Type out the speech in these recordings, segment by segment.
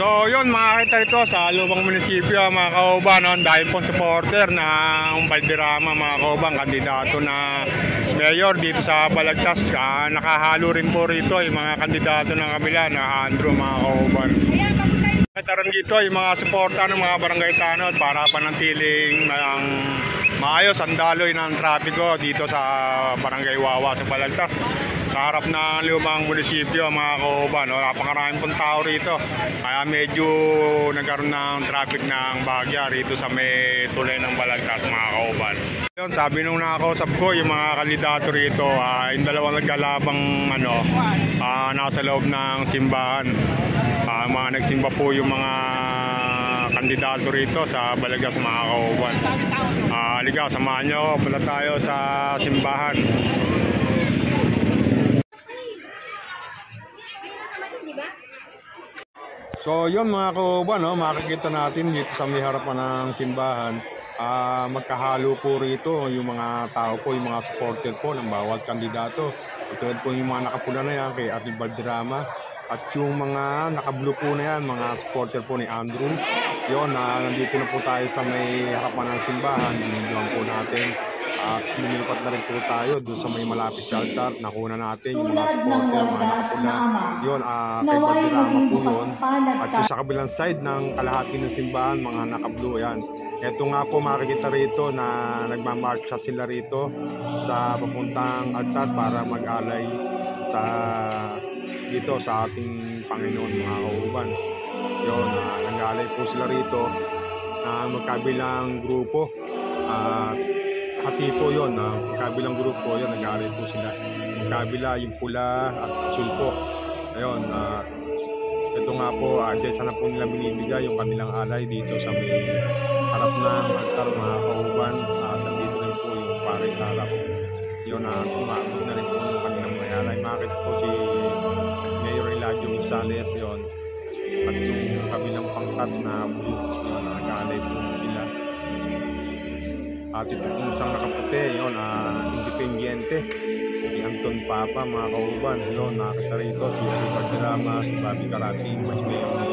So yun, makakita ito sa lumang munisipyo mga kauban, no? Dahil pong supporter ng Valderrama mga kauban, kandidato na mayor dito sa Balagtas. Nakahalo rin po rito yung mga kandidato ng kabila na Andrew mga kauban. Taron dito yung mga suporta ng mga barangay tanod para panatiling maayos ang daloy ng trapiko dito sa Barangay Wawa sa Balagtas. Sa harap ng lumang munisipyo mga kauban, no? Napakaraming pong tao rito, kaya medyo nagkaroon ng traffic ng bagya rito sa may tulay ng Balagtas mga kauban. Yun, sabi nung nakausap ko yung mga kandidato rito, yung dalawang nagkalabang nasa loob ng simbahan. Mga nagsimba po yung mga kandidato rito sa Balagtas mga kauban. Halika, samahan nyo, punta tayo sa simbahan. So yun mga kauban, no? Makikita natin dito sa may harapan ng simbahan, magkahalo po rito yung mga tao po, yung mga supporter po ng bawat kandidato. Tulad po yung mga nakapula na yan kay Ate Valderrama, at yung mga nakablue po na yan, mga supporter po ni Andrew. Yun, nandito na po tayo sa may harapan ng simbahan, binigyan po natin. At lumilipat na rin po tayo doon sa may malapit sa altar. Nakuna natin yung mga supporter, mga nakapula. Yun, kay Valderrama po yun. At yung sa kabilang side ng kalahati ng simbahan, mga naka-blue yan. Ito nga po makikita rito na nagmamarcha sila rito sa papuntang altar para mag-alay dito sa ating Panginoon mga kauban. Yun, nag-alay po sila rito na magkabilang grupo. Hati po yun, kabilang grupo yun, nag-aaral po sila. Yung kabila, yung pula at asul po. Ayun, ito nga po, isa na po nila binibigay yung kanilang alay dito sa may harap ng altar mga kauban. Nandito rin po yung pare sa harap. Yun, tumabog na rin po yung kanilang may alay. Makikita po si Mayor Eladio Gonzales yun. At yung kabilang pangkat na blue, yun, nag-aalay po sila. At ito po isang nakaputi, yun, independiente, si Anton Papa mga kauban. Yun, nakita rito si Ate Valderrama, si Bobby Carating, Vice Mayor ni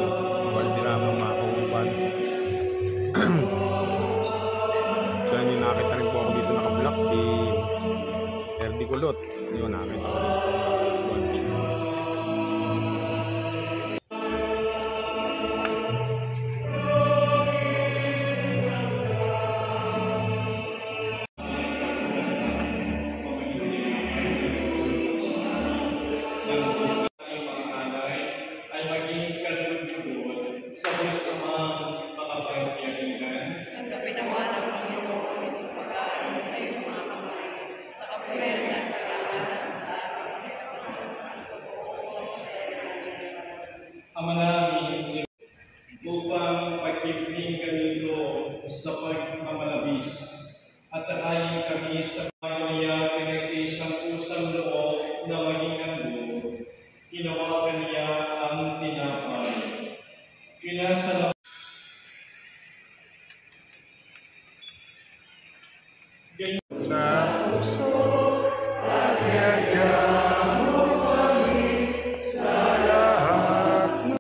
Valderrama mga kauban. So yun, nakita rin po ako dito nakablock si Erdi Kulot. Yun, nakita ko dito. Ama namin, upang pagkiling kami ito sa pagmamalabis at takayin kami sa pamilya ng isang pusang loob na maging handog. Hinawakan niya ang tinapay. Kinasalamat sa puso at yagyan mo kami sa lahat.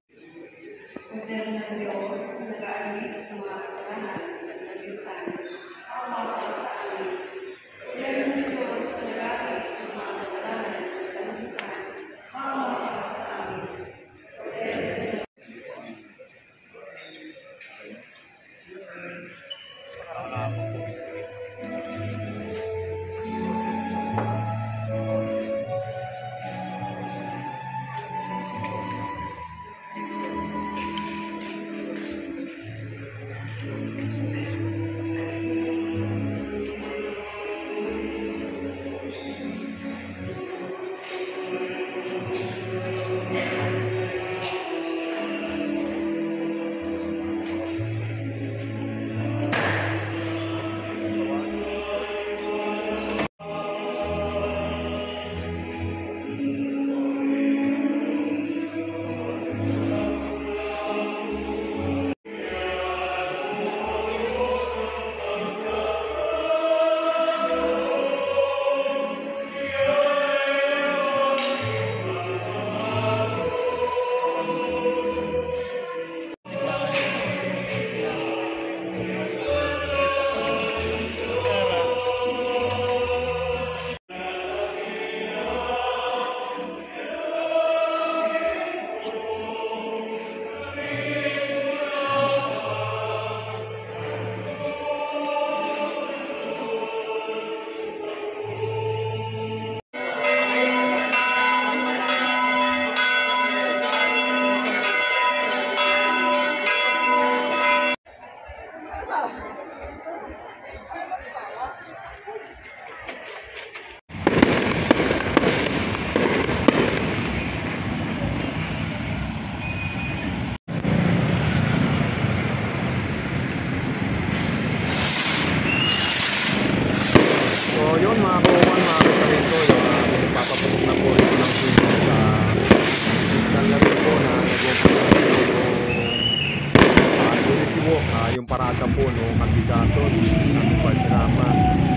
po yung parada po ng kandidato ng Valderrama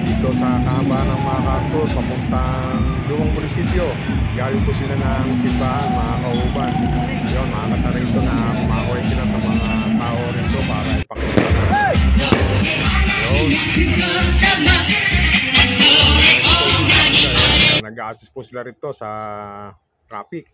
dito sa kahabaan ng mga kanto papuntang lumang munisipyo. Galing po sila ng simbahan, mga kauban. Yun, makakata rito na kumakoy sila sa mga tao rito para ipakita. Nag-a-assist po sila rito sa traffic.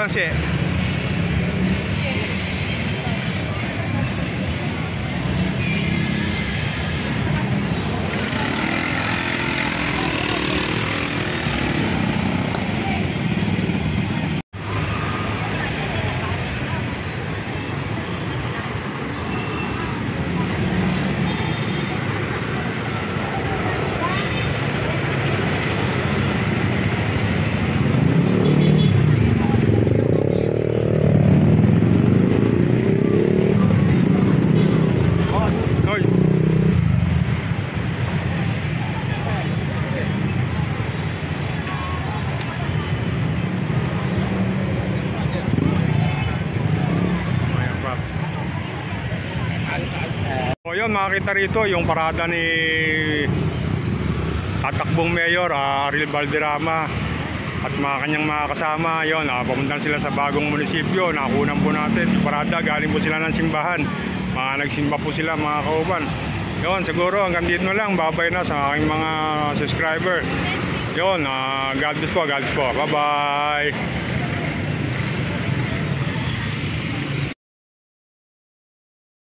Kasi yun, makikita rito yung parada ni tatakbong Mayor Ariel Valderrama at mga kanyang mga kasama. Yun, papuntan sila sa bagong munisipyo. Nakunan po natin yung parada, galing po sila ng simbahan. Nagsimba po sila, mga kauban. Yun, siguro hanggang dito na lang. Babay na sa aking mga subscriber. Yun, God bless po, God bless po. Bye bye.